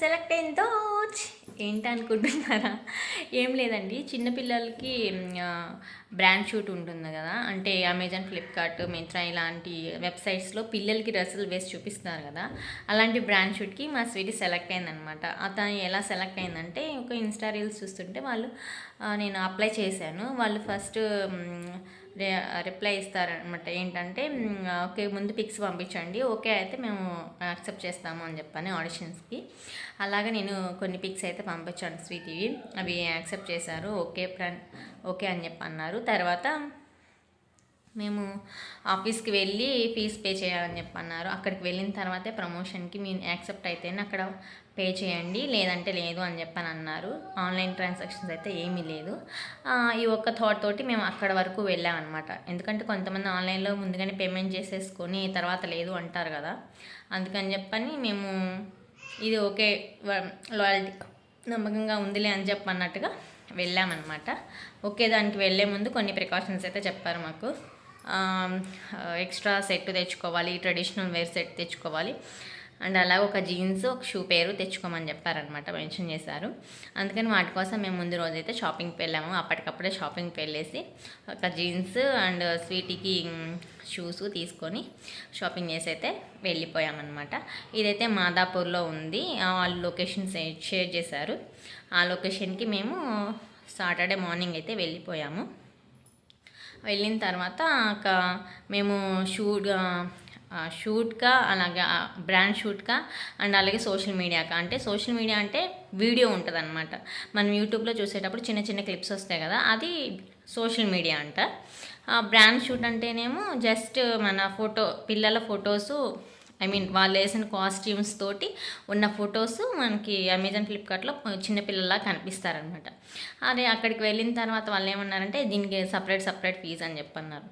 Select అయిందో ఏంటనుకుంటున్నారా? ఏం లేదండి, చిన్నపిల్లలకి బ్రాండ్ షూట్ ఉంటుంది కదా, అంటే అమెజాన్, ఫ్లిప్కార్ట్, మింత్రా ఇలాంటి వెబ్సైట్స్లో పిల్లలకి డ్రెస్సులు వేసి చూపిస్తున్నారు కదా, అలాంటి బ్రాండ్ షూట్కి మా స్వీటీ సెలెక్ట్ అయిందనమాట. అతను ఎలా సెలెక్ట్ అయిందంటే, ఒక ఇన్స్టా రీల్స్ చూస్తుంటే వాళ్ళు నేను అప్లై చేశాను. వాళ్ళు ఫస్ట్ రిప్లై ఇస్తారనమాట. ఏంటంటే ఓకే, ముందు పిక్స్ పంపించండి, ఓకే అయితే మేము యాక్సెప్ట్ చేస్తాము అని చెప్పని ఆడిషన్స్కి. అలాగే నేను కొన్ని పిక్స్ అయితే పంపించాను స్వీటీవి, అవి యాక్సెప్ట్ చేశారు. ఓకే అని చెప్పి అన్నారు. తర్వాత మేము ఆఫీస్కి వెళ్ళి ఫీజు పే చేయాలని చెప్పి అన్నారు. అక్కడికి వెళ్ళిన తర్వాతే ప్రమోషన్కి మీరు యాక్సెప్ట్ అయితేనే అక్కడ పే చేయండి, లేదంటే లేదు అని చెప్పని అన్నారు. ఆన్లైన్ ట్రాన్సాక్షన్స్ అయితే ఏమీ లేదు. ఈ ఒక్క థాట్ తోటి మేము అక్కడ వరకు వెళ్ళామన్నమాట. ఎందుకంటే కొంతమంది ఆన్లైన్లో ముందుగానే పేమెంట్ చేసేసుకొని తర్వాత లేదు అంటారు కదా, అందుకని చెప్పని మేము ఇది ఓకే లాయల్టీ నమ్మకంగా ఉందిలే అని చెప్పి అన్నట్టుగా వెళ్ళామన్నమాట. ఓకే, దానికి వెళ్ళే ముందు కొన్ని ప్రికాషన్స్ అయితే చెప్పారు మాకు. ఎక్స్ట్రా సెట్ తెచ్చుకోవాలి, ట్రెడిషనల్ వేర్ సెట్ తెచ్చుకోవాలి, అండ్ అలాగే ఒక జీన్స్, ఒక షూ పేరు తెచ్చుకోమని చెప్పారనమాట, మెన్షన్ చేశారు. అందుకని వాటి కోసం మేము ముందు రోజైతే షాపింగ్కి వెళ్ళాము. అప్పటికప్పుడే షాపింగ్కి వెళ్ళేసి ఒక జీన్స్ అండ్ స్వీటీకి షూస్ తీసుకొని షాపింగ్ చేసి అయితే వెళ్ళిపోయామన్నమాట. ఇదైతే మాదాపూర్లో ఉంది. వాళ్ళు లొకేషన్ షేర్ చేశారు. ఆ లొకేషన్కి మేము సాటర్డే మార్నింగ్ అయితే వెళ్ళిపోయాము. వెళ్ళిన తర్వాత మేము షూట్గా అలాగే బ్రాండ్ షూట్గా అండ్ అలాగే సోషల్ మీడియాగా, అంటే సోషల్ మీడియా అంటే వీడియో ఉంటుంది అనమాట. మనం యూట్యూబ్లో చూసేటప్పుడు చిన్న చిన్న క్లిప్స్ వస్తాయి కదా, అది సోషల్ మీడియా అంట. బ్రాండ్ షూట్ అంటేనేమో జస్ట్ మన పిల్లల ఫొటోసు, వాళ్ళు వేసిన కాస్ట్యూమ్స్ తోటి ఉన్న ఫొటోస్ మనకి అమెజాన్, ఫ్లిప్కార్ట్లో చిన్నపిల్లలా కనిపిస్తారనమాట. అదే అక్కడికి వెళ్ళిన తర్వాత వాళ్ళు ఏమన్నారంటే దీనికి సపరేట్ ఫీజు అని చెప్పన్నారు.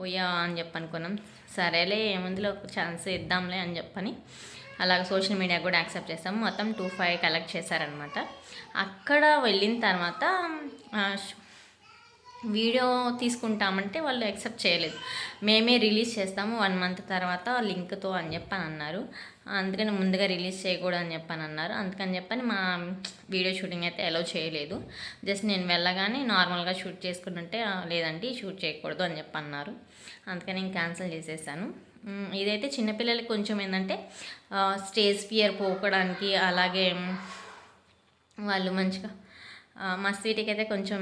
ఓయా అని చెప్పనుకున్నాం. సరేలే ఏముందిలో ఒక ఛాన్స్ ఇద్దాంలే అని చెప్పని అలాగే సోషల్ మీడియా కూడా యాక్సెప్ట్ చేస్తాము. మొత్తం 2,500 కలెక్ట్ చేశారనమాట. అక్కడ వెళ్ళిన తర్వాత వీడియో తీసుకుంటామంటే వాళ్ళు యాక్సెప్ట్ చేయలేదు. మేమే రిలీజ్ చేస్తాము 1 మంత్ తర్వాత లింక్తో అని చెప్పని అన్నారు. అందుకని ముందుగా రిలీజ్ చేయకూడదు అని చెప్పని అన్నారు. అందుకని చెప్పని మా వీడియో షూటింగ్ అయితే అలౌ చేయలేదు. జస్ట్ నేను వెళ్ళగానే నార్మల్గా షూట్ చేసుకుంటుంటే లేదండి షూట్ చేయకూడదు అని చెప్పి అన్నారు. అందుకని నేను క్యాన్సిల్ చేసేసాను. ఇదైతే చిన్నపిల్లలకి కొంచెం ఏంటంటే స్టేజ్ ఫియర్ పోకడానికి, అలాగే వాళ్ళు మంచిగా మా స్వీటీకి అయితే కొంచెం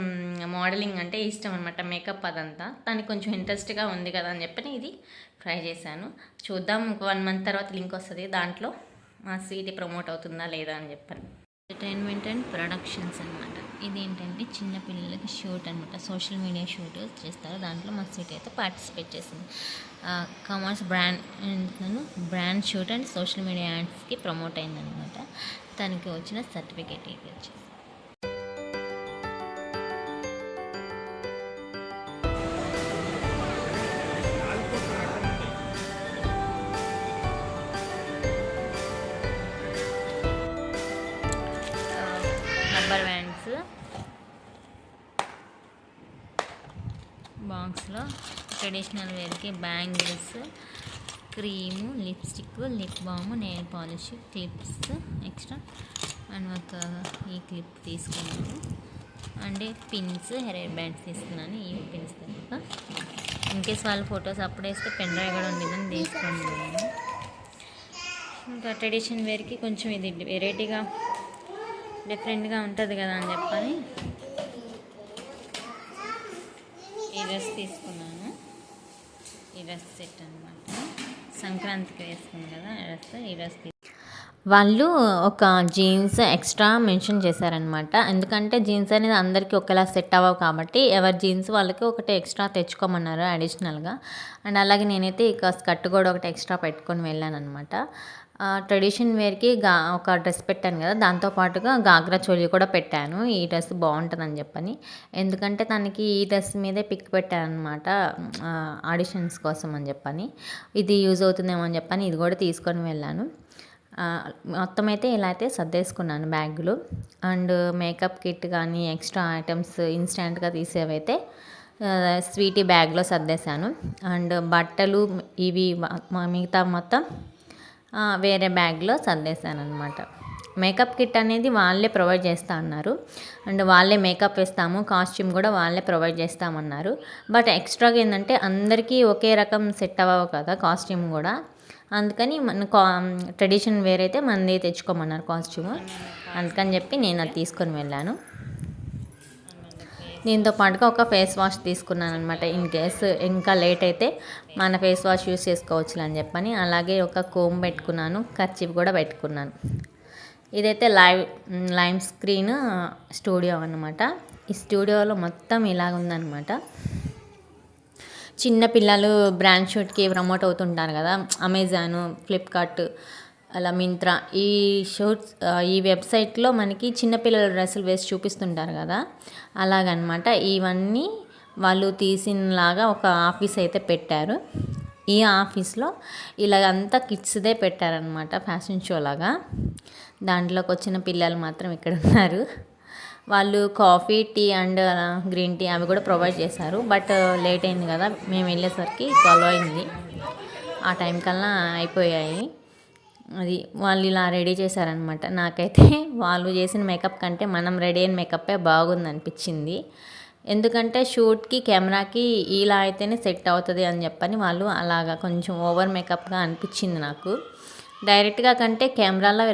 మోడలింగ్ అంటే ఇష్టం అనమాట, మేకప్ అదంతా. దానికి కొంచెం ఇంట్రెస్ట్గా ఉంది కదా అని చెప్పి ఇది ట్రై చేశాను. చూద్దాం, 1 మంత్ తర్వాత లింక్ వస్తుంది, దాంట్లో మా స్వీటీ ప్రమోట్ అవుతుందా లేదా అని చెప్పాను. ఎంటర్టైన్మెంట్ అండ్ ప్రొడక్షన్స్ అనమాట. ఇది ఏంటంటే చిన్నపిల్లలకి షూట్ అనమాట, సోషల్ మీడియా షూట్ చేస్తారు. దాంట్లో మా స్వీటీ అయితే పార్టిసిపేట్ చేసింది. Commerce brand shoot and social media యాడ్స్కి ప్రమోట్ అయిందనమాట. తనకి వచ్చిన సర్టిఫికేట్ ఇది వచ్చేసి. రబ్బర్ బ్యాండ్స్ బాక్స్లో ట్రెడిషనల్ వేర్కి bangles, cream, lipstick, lip balm, nail polish, clips extra and ఒక ఈ క్లిప్ తీసుకున్నాను. అండ్ పిన్స్, హెయిర్ బ్యాండ్స్ తీసుకున్నాను. ఈ పిన్స్ తర్వాత ఇన్కేస్ వాళ్ళ ఫొటోస్ అప్పుడేస్తే పెన్ డ్రైవ్ కూడా ఉండేదని తీసుకొని. ఇంకా ట్రెడిషనల్ వేర్కి కొంచెం ఇది వెరైటీగా డిఫరెంట్గా ఉంటుంది కదా అని చెప్పని ఈ డ్రెస్ తీసుకున్నాను. ఈ డ్రెస్ సెట్ అనమాట, సంక్రాంతికి వేసుకున్నాను కదా ఈ డ్రెస్ వాళ్ళు ఒక జీన్స్ ఎక్స్ట్రా మెన్షన్ చేశారనమాట. ఎందుకంటే జీన్స్ అనేది అందరికీ ఒకేలా సెట్ అవ్వవు కాబట్టి ఎవరి జీన్స్ వాళ్ళకి ఒకటి ఎక్స్ట్రా తెచ్చుకోమన్నారు అడిషనల్గా. అండ్ అలాగే నేనైతే ఇక స్కర్ట్ కూడా ఒకటి ఎక్స్ట్రా పెట్టుకొని వెళ్ళాను అనమాట. ట్రెడిషన్ వేర్కి ఒక డ్రెస్ పెట్టాను కదా, దాంతోపాటుగా గాగ్రా చోలీ కూడా పెట్టాను. ఈ డ్రెస్ బాగుంటుందని చెప్పని, ఎందుకంటే తనకి ఈ డ్రెస్ మీదే పిక్ పెట్టాను అనమాట ఆడిషన్స్ కోసం అని చెప్పని. ఇది యూజ్ అవుతుందేమో అని చెప్పని ఇది కూడా తీసుకొని వెళ్ళాను. మొత్తం అయితే ఇలా అయితే సర్దేసుకున్నాను బ్యాగులు. అండ్ మేకప్ కిట్ కానీ ఎక్స్ట్రా ఐటమ్స్ ఇన్స్టెంట్గా తీసేవైతే స్వీటీ బ్యాగ్లో సర్దేశాను. అండ్ బట్టలు ఇవి మిగతా మొత్తం వేరే బ్యాగ్లో సర్దేశాను అనమాట. మేకప్ కిట్ అనేది వాళ్ళే ప్రొవైడ్ చేస్తా అన్నారు. అండ్ వాళ్ళే మేకప్ వేస్తాము, కాస్ట్యూమ్ కూడా వాళ్ళే ప్రొవైడ్ చేస్తామన్నారు. బట్ ఎక్స్ట్రాగా ఏంటంటే అందరికీ ఒకే రకం సెట్ అవ్వవు కదా కాస్ట్యూమ్ కూడా. అందుకని మన ట్రెడిషన్ వేర్ అయితే మనది తెచ్చుకోమన్నారు కాస్ట్యూమ్. అందుకని చెప్పి నేను అది తీసుకొని వెళ్ళాను. దీంతో పాటుగా ఒక ఫేస్ వాష్ తీసుకున్నాను అనమాట. ఇన్ కేస్ ఇంకా లేట్ అయితే మన ఫేస్ వాష్ యూస్ చేసుకోవచ్చు అని చెప్పని. అలాగే ఒక కోమ్ పెట్టుకున్నాను, కర్చీఫ్ కూడా పెట్టుకున్నాను. ఇదైతే లైమ్ స్క్రీన్ స్టూడియో అనమాట. ఈ స్టూడియోలో మొత్తం ఇలాగ ఉందన్నమాట. చిన్న పిల్లలు బ్రాండ్ షూట్కి ప్రమోట్ అవుతుంటారు కదా, అమెజాను, ఫ్లిప్కార్ట్, అలా మింత్రా, ఈ వెబ్సైట్లో మనకి చిన్నపిల్లల డ్రెస్సులు వేసి చూపిస్తుంటారు కదా, అలాగనమాట. ఇవన్నీ వాళ్ళు తీసినలాగా ఒక ఆఫీస్ అయితే పెట్టారు. ఈ ఆఫీస్లో ఇలాగంతా కిడ్స్దే పెట్టారనమాట, ఫ్యాషన్ షో లాగా. దాంట్లోకి వచ్చిన పిల్లలు మాత్రం ఇక్కడ ఉన్నారు. వాళ్ళు coffee, tea and green tea అవి కూడా ప్రొవైడ్ చేశారు. బట్ లేట్ అయింది కదా, మేము వెళ్ళేసరికి 12 అయింది. ఆ టైం కల్లా అయిపోయాయి. అది వాళ్ళు ఇలా రెడీ చేశారనమాట. నాకైతే వాళ్ళు చేసిన మేకప్ కంటే మనం రెడీ అయిన మేకప్పే బాగుంది అనిపించింది. ఎందుకంటే షూట్కి, కెమెరాకి ఇలా అయితేనే సెట్ అవుతుంది అని చెప్పని వాళ్ళు అలాగా కొంచెం ఓవర్ మేకప్గా అనిపించింది నాకు. డైరెక్ట్గా కంటే కెమెరాలో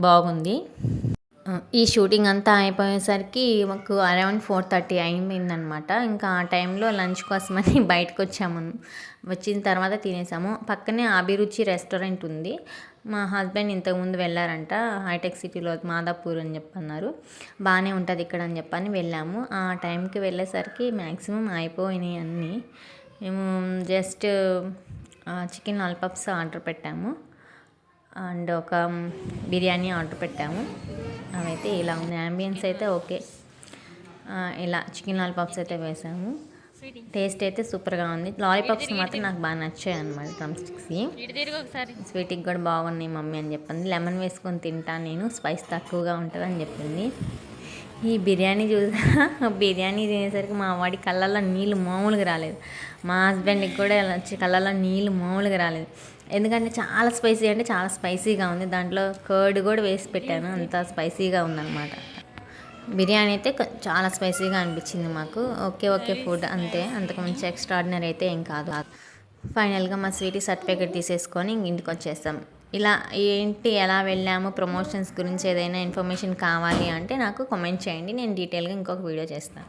బాగుంది. ఈ షూటింగ్ అంతా అయిపోయేసరికి మాకు అరౌండ్ 4:30 అయిపోయిందనమాట. ఇంకా ఆ టైంలో లంచ్ కోసమని బయటకు వచ్చాము. వచ్చిన తర్వాత తినేసాము. పక్కనే అభిరుచి రెస్టారెంట్ ఉంది. మా హస్బెండ్ ఇంతకుముందు వెళ్ళారంట, హైటెక్ సిటీలో మాదాపూర్ అని చెప్పన్నారు. బాగానే ఉంటుంది ఇక్కడ అని చెప్పని వెళ్ళాము. ఆ టైంకి వెళ్ళేసరికి మ్యాక్సిమం అయిపోయినాయి అన్నీ. మేము జస్ట్ చికెన్ లాలీపాప్స్ ఆర్డర్ పెట్టాము అండ్ ఒక బిర్యానీ ఆర్డర్ పెట్టాము. అవైతే ఇలా ఉంది. యాంబియన్స్ అయితే ఓకే. ఇలా చికెన్ లాలీపాప్స్ అయితే వేసాము. టేస్ట్ అయితే సూపర్గా ఉంది. లాలీపాప్స్ మాత్రం నాకు బాగా నచ్చాయి అనమాట. డ్రమ్ స్టిక్స్కి స్వీట్కి కూడా బాగున్నాయి మమ్మీ అని చెప్పింది. లెమన్ వేసుకొని తింటాను నేను, స్పైస్ తక్కువగా ఉంటుంది అని చెప్పింది. ఈ బిర్యానీ బిర్యానీ తినేసరికి మా వాడి కళ్ళల్లో నీళ్ళు మామూలుగా రాలేదు. మా హస్బెండ్కి కూడా కళ్ళల్లో నీళ్ళు మామూలుగా రాలేదు. ఎందుకంటే చాలా స్పైసీ, అంటే చాలా స్పైసీగా ఉంది. దాంట్లో కర్డ్ కూడా వేసి పెట్టాను, అంత స్పైసీగా ఉందన్నమాట. బిర్యానీ అయితే చాలా స్పైసీగా అనిపించింది మాకు. ఓకే ఫుడ్ అంతే, అంతకుమించి ఎక్స్ట్రాడినరీ అయితే ఏం కాదు. ఫైనల్గా మా స్వీటీ సర్టిఫికేట్ తీసేసుకొని ఇంటికి వచ్చేస్తాం. ఇలా ఏంటి, ఎలా వెళ్ళాము, ప్రమోషన్స్ గురించి ఏదైనా ఇన్ఫర్మేషన్ కావాలి అంటే నాకు కామెంట్ చేయండి. నేను డీటెయిల్గా ఇంకొక వీడియో చేస్తాను.